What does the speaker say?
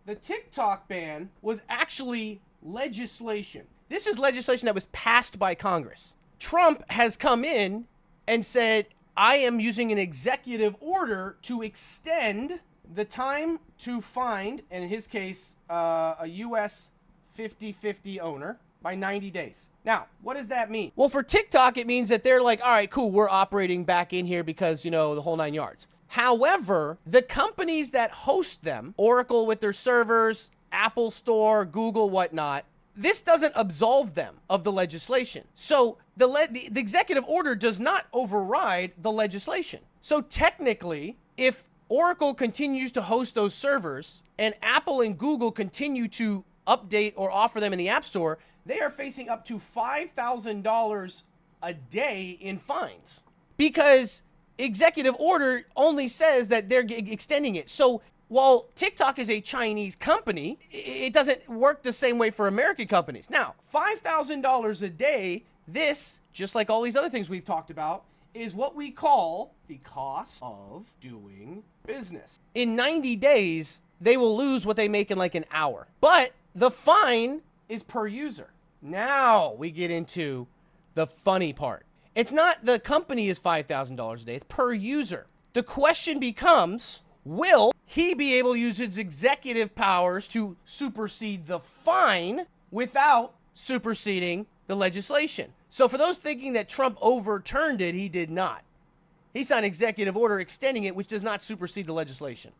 The TikTok ban was actually legislation. This is legislation that was passed by Congress. Trump has come in and said, I am using an executive order to extend the time to find, and in his case, a U.S. 50/50 owner by 90 days. Now, what does that mean? Well, for TikTok, it means that they're like, all right, cool, we're operating back in here because, the whole 9 yards. However, the companies that host them, Oracle with their servers, Apple Store, Google, whatnot, this doesn't absolve them of the legislation. So the executive order does not override the legislation. So technically, if Oracle continues to host those servers and Apple and Google continue to update or offer them in the App Store, they are facing up to $5,000 a day in fines because executive order only says that they're extending it. So while TikTok is a Chinese company, it doesn't work the same way for American companies. Now, $5,000 a day, this, just like all these other things we've talked about, is what we call the cost of doing business. In 90 days, they will lose what they make in like an hour. But the fine is per user. Now we get into the funny part. It's not the company is $5,000 a day, it's per user. The question becomes, will he be able to use his executive powers to supersede the fine without superseding the legislation? So for those thinking that Trump overturned it, he did not. He signed an executive order extending it, which does not supersede the legislation.